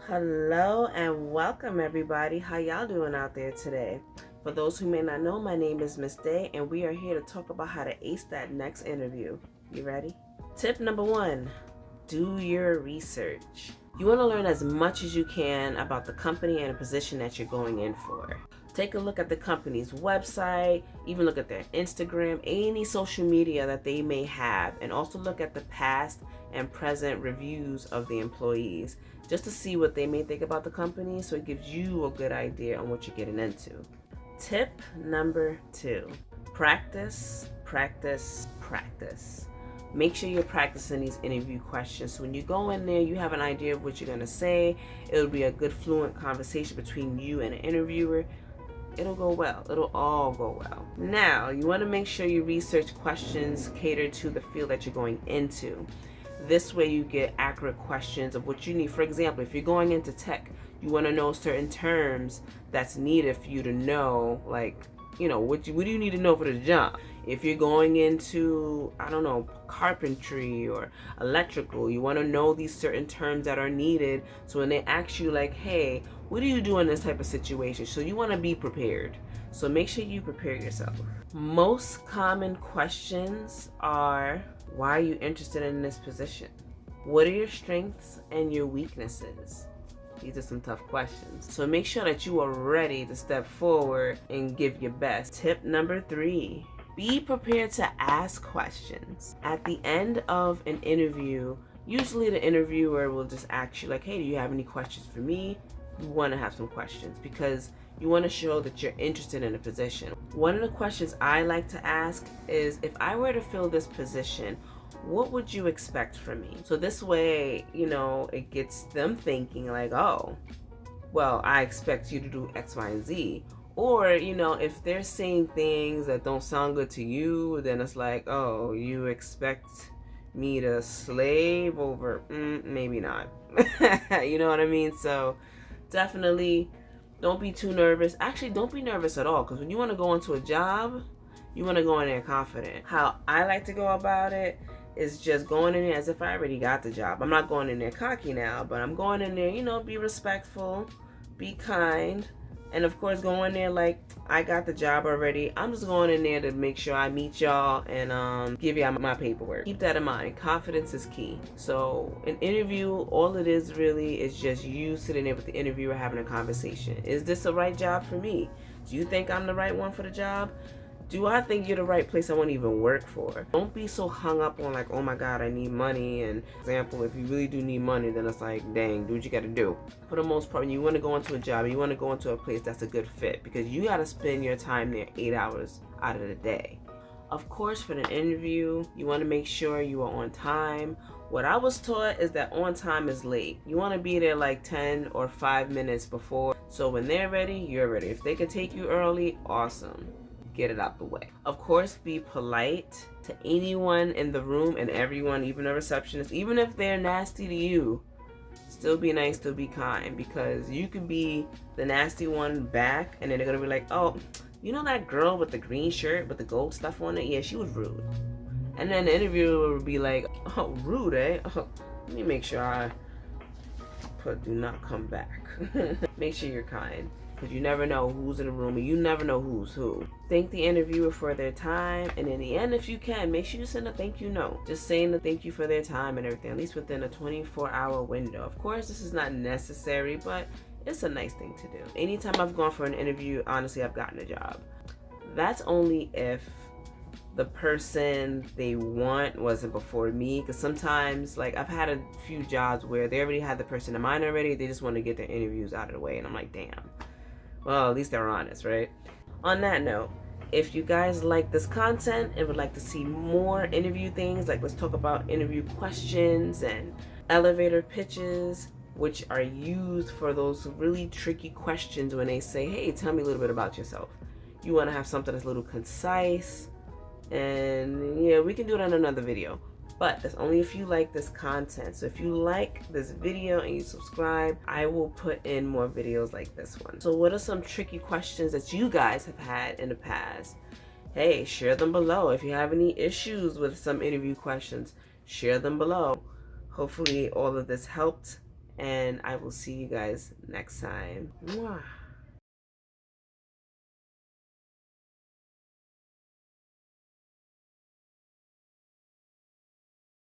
Hello and welcome everybody. How y'all doing out there today? For those who may not know, my name is Miss Day and we are here to talk about how to ace that next interview. You ready? Tip number 1, do your research. You want to learn as much as you can about the company and the position that you're going in for. Take a look at the company's website, even look at their Instagram, any social media that they may have, and also look at the past and present reviews of the employees just to see what they may think about the company, so it gives you a good idea on what you're getting into. Tip number 2, practice, practice, practice. Make sure you're practicing these interview questions. So when you go in there, you have an idea of what you're going to say. It'll be a good fluent conversation between you and an interviewer. It'll go well. It'll all go well. Now, you want to make sure you research questions catered to the field that you're going into. This way you get accurate questions of what you need. For example, if you're going into tech, you want to know certain terms that's needed for you to know, like, what do you need to know for the job? If you're going into, I don't know, carpentry or electrical, you want to know these certain terms that are needed. So when they ask you like, hey, what do you do in this type of situation? So you want to be prepared. So make sure you prepare yourself. Most common questions are, why are you interested in this position? What are your strengths and your weaknesses? These are some tough questions. So make sure that you are ready to step forward and give your best. Tip number 3, be prepared to ask questions. At the end of an interview, usually the interviewer will just ask you like, hey, do you have any questions for me? You want to have some questions because you want to show that you're interested in a position. One of the questions I like to ask is, if I were to fill this position, what would you expect from me? So this way, it gets them thinking like, oh, well, I expect you to do X, Y, and Z. Or, if they're saying things that don't sound good to you, then it's like, oh, you expect me to slave over? Maybe not. You know what I mean? So definitely don't be too nervous. Actually, don't be nervous at all, because when you want to go into a job, you want to go in there confident. How I like to go about it is just going in there as if I already got the job. I'm not going in there cocky now, but I'm going in there, be respectful, be kind, and of course go in there like I got the job already. I'm just going in there to make sure I meet y'all and give y'all my paperwork. Keep that in mind. Confidence is key. So an interview, all it is really is just you sitting there with the interviewer having a conversation. Is this the right job for me? Do you think I'm the right one for the job? Do I think you're the right place I want to even work for? Don't be so hung up on like, oh my God, I need money. And for example, if you really do need money, then it's like, dang, do what you got to do. For the most part, when you want to go into a job, you want to go into a place that's a good fit, because you got to spend your time there 8 hours out of the day. Of course, for the interview, you want to make sure you are on time. What I was taught is that on time is late. You want to be there like 10 or 5 minutes before. So when they're ready, you're ready. If they could take you early, awesome. Get it out the way. Of course, be polite to anyone in the room and everyone, even a receptionist. Even if they're nasty to you, still be nice, still be kind, because you could be the nasty one back and then they're gonna be like, oh, you know that girl with the green shirt with the gold stuff on it? Yeah, she was rude. And then the interviewer would be like, oh, rude, eh? Oh, let me make sure I put do not come back. Make sure you're kind, because you never know who's in the room and you never know who's who. Thank the interviewer for their time, and in the end, if you can, make sure you send a thank you note. Just saying the thank you for their time and everything, at least within a 24-hour window. Of course, this is not necessary, but it's a nice thing to do. Anytime I've gone for an interview, honestly, I've gotten a job. That's only if the person they want wasn't before me, because sometimes, like, I've had a few jobs where they already had the person in mind already, they just want to get their interviews out of the way, and I'm like, damn. Well, at least they're honest, right? On that note, if you guys like this content and would like to see more interview things, like let's talk about interview questions and elevator pitches, which are used for those really tricky questions when they say, hey, tell me a little bit about yourself. You want to have something that's a little concise, and yeah, we can do it on another video. But that's only if you like this content. So if you like this video and you subscribe, I will put in more videos like this one. So what are some tricky questions that you guys have had in the past? Hey, share them below. If you have any issues with some interview questions, share them below. Hopefully all of this helped, And I will see you guys next time. Mwah.